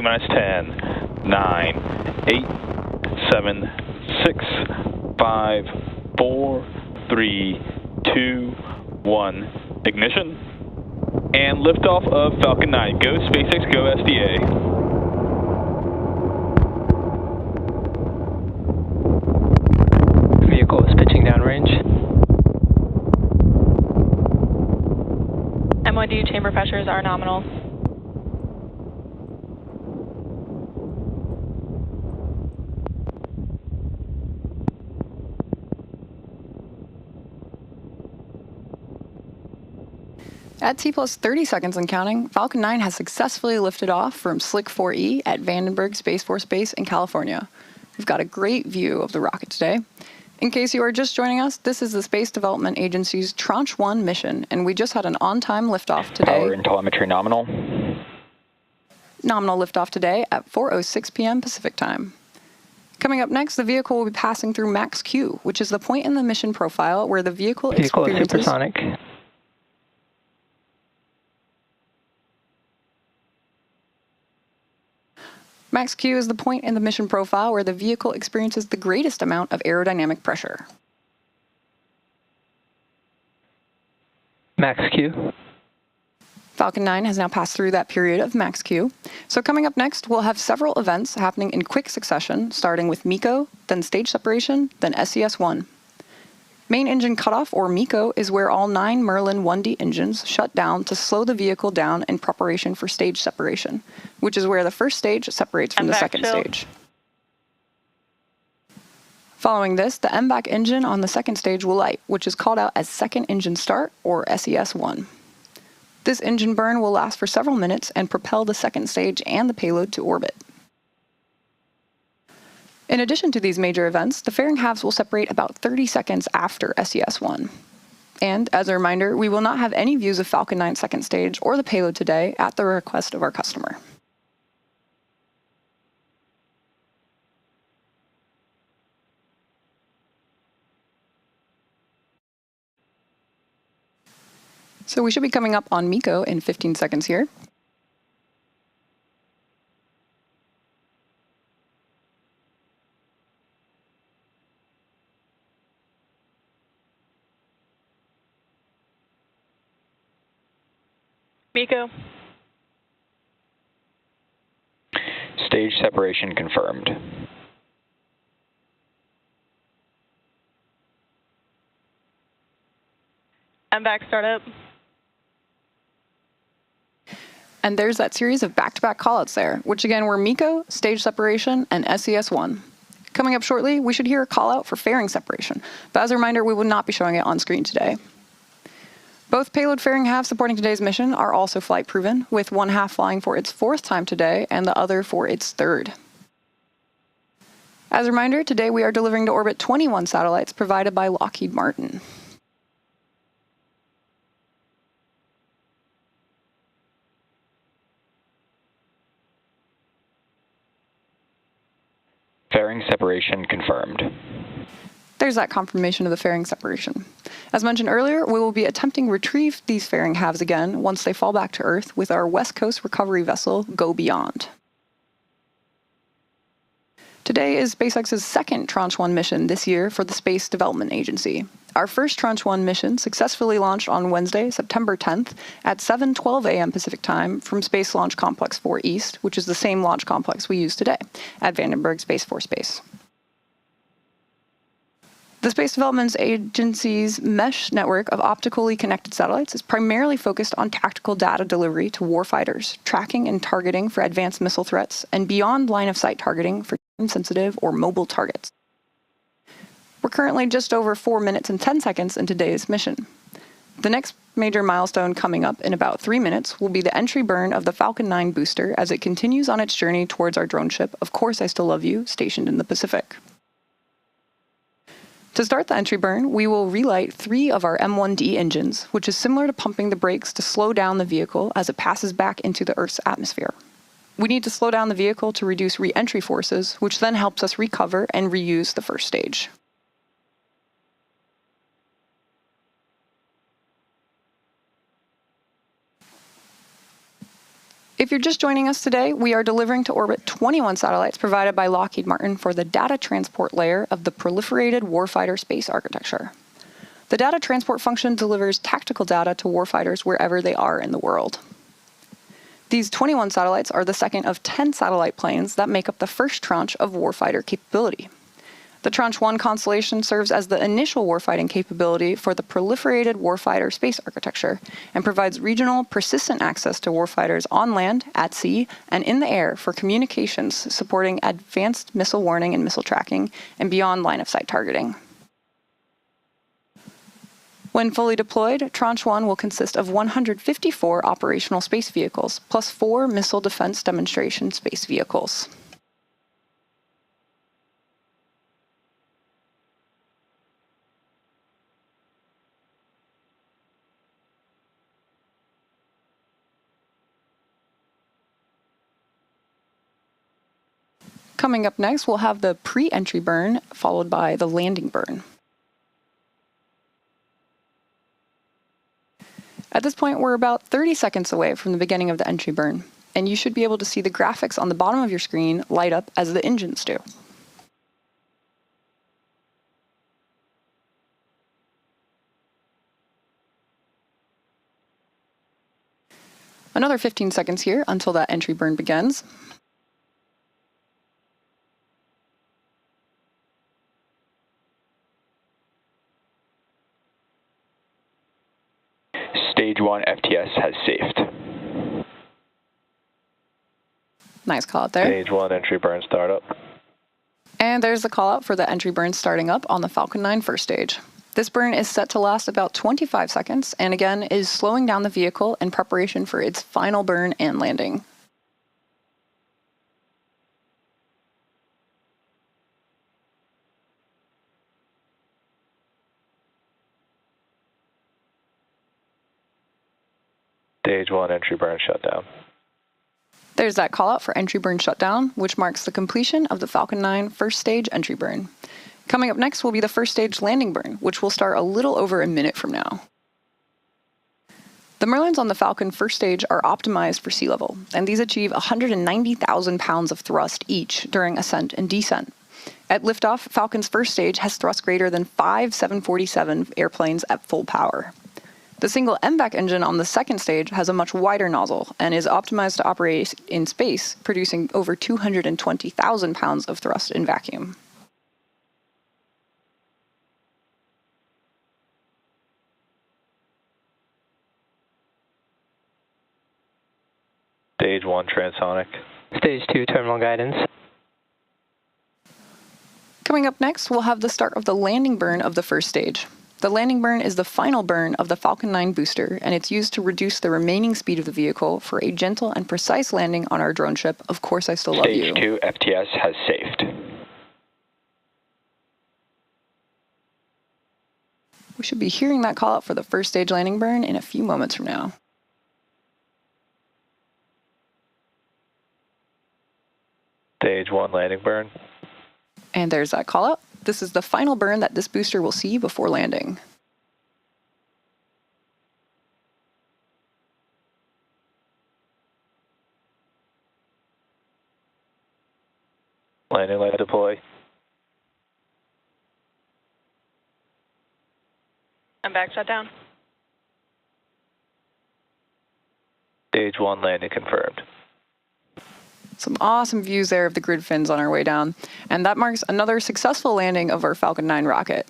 T-minus 10, 9, 8, 7, 6, 5, 4, 3, 2, 1. Ignition. And liftoff of Falcon 9. Go SpaceX, go SDA. Vehicle is pitching downrange. M1D chamber pressures are nominal. At T plus 30 seconds and counting, Falcon 9 has successfully lifted off from Slick 4E at Vandenberg Space Force Base in California. We've got a great view of the rocket today. In case you are just joining us, this is the Space Development Agency's Tranche 1 mission, and we just had an on-time liftoff today. Power and telemetry nominal. Nominal liftoff today at 4:06 p.m. Pacific Time. Coming up next, the vehicle will be passing through Max Q, which is the point in the mission profile where the vehicle experiences... is supersonic. Max Q is the point in the mission profile where the vehicle experiences the greatest amount of aerodynamic pressure. Max Q. Falcon 9 has now passed through that period of Max Q. So coming up next, we'll have several events happening in quick succession, starting with MECO, then stage separation, then SES-1. Main engine cutoff, or MECO, is where all 9 Merlin 1D engines shut down to slow the vehicle down in preparation for stage separation, which is where the first stage separates from the second stage. Following this, the MVAC engine on the second stage will light, which is called out as second engine start, or SES-1. This engine burn will last for several minutes and propel the second stage and the payload to orbit. In addition to these major events, the fairing halves will separate about 30 seconds after SES-1. And, as a reminder, we will not have any views of Falcon 9's second stage or the payload today at the request of our customer. So we should be coming up on MECO in 15 seconds here. MECO. Stage separation confirmed. MVAC startup. And there's that series of back-to-back callouts there, which again were MECO, stage separation, and SES-1. Coming up shortly, we should hear a callout for fairing separation, but as a reminder, we will not be showing it on screen today. Both payload fairing halves supporting today's mission are also flight proven, with one half flying for its 4th time today and the other for its 3rd. As a reminder, today we are delivering to orbit 21 satellites provided by Lockheed Martin. Fairing separation confirmed. There's that confirmation of the fairing separation. As mentioned earlier, we will be attempting to retrieve these fairing halves again once they fall back to Earth with our West Coast recovery vessel, Go Beyond. Today is SpaceX's second Tranche 1 mission this year for the Space Development Agency. Our first Tranche 1 mission successfully launched on Wednesday, September 10th at 7:12 a.m. Pacific Time from Space Launch Complex 4 East, which is the same launch complex we use today at Vandenberg Space Force Base. The Space Development Agency's mesh network of optically connected satellites is primarily focused on tactical data delivery to warfighters, tracking and targeting for advanced missile threats, and beyond line-of-sight targeting for time-sensitive or mobile targets. We're currently just over 4 minutes and 10 seconds in today's mission. The next major milestone coming up in about 3 minutes will be the entry burn of the Falcon 9 booster as it continues on its journey towards our drone ship, Of Course I Still Love You, stationed in the Pacific. To start the entry burn, we will relight 3 of our M1D engines, which is similar to pumping the brakes to slow down the vehicle as it passes back into the Earth's atmosphere. We need to slow down the vehicle to reduce re-entry forces, which then helps us recover and reuse the first stage. If you're just joining us today, we are delivering to orbit 21 satellites provided by Lockheed Martin for the data transport layer of the proliferated warfighter space architecture. The data transport function delivers tactical data to warfighters wherever they are in the world. These 21 satellites are the second of 10 satellite planes that make up the first tranche of warfighter capability. The Tranche 1 constellation serves as the initial warfighting capability for the proliferated warfighter space architecture and provides regional, persistent access to warfighters on land, at sea, and in the air for communications supporting advanced missile warning and missile tracking and beyond line-of-sight targeting. When fully deployed, Tranche 1 will consist of 154 operational space vehicles, plus 4 missile defense demonstration space vehicles. Coming up next, we'll have the pre-entry burn, followed by the landing burn. At this point, we're about 30 seconds away from the beginning of the entry burn, and you should be able to see the graphics on the bottom of your screen light up as the engines do. Another 15 seconds here until that entry burn begins. Stage 1 FTS has safed. Nice call out there. Stage 1 entry burn startup. And there's the call out for the entry burn starting up on the Falcon 9 first stage. This burn is set to last about 25 seconds and again is slowing down the vehicle in preparation for its final burn and landing. Stage 1 entry burn shutdown. There's that call out for entry burn shutdown, which marks the completion of the Falcon 9 first stage entry burn. Coming up next will be the first stage landing burn, which will start a little over a minute from now. The Merlins on the Falcon first stage are optimized for sea level, and these achieve 190,000 pounds of thrust each during ascent and descent. At liftoff, Falcon's first stage has thrust greater than 5 747 airplanes at full power. The single MVAC engine on the second stage has a much wider nozzle and is optimized to operate in space, producing over 220,000 pounds of thrust in vacuum. Stage 1 transonic. Stage 2 terminal guidance. Coming up next, we'll have the start of the landing burn of the first stage. The landing burn is the final burn of the Falcon 9 booster, and it's used to reduce the remaining speed of the vehicle for a gentle and precise landing on our drone ship, Of Course I Still Love You. Stage 2 FTS has safed. We should be hearing that call out for the first stage landing burn in a few moments from now. Stage 1 landing burn. And there's that call out. This is the final burn that this booster will see before landing. Landing light deploy. I'm back shut down. Stage 1 landing confirmed. Some awesome views there of the grid fins on our way down. And that marks another successful landing of our Falcon 9 rocket.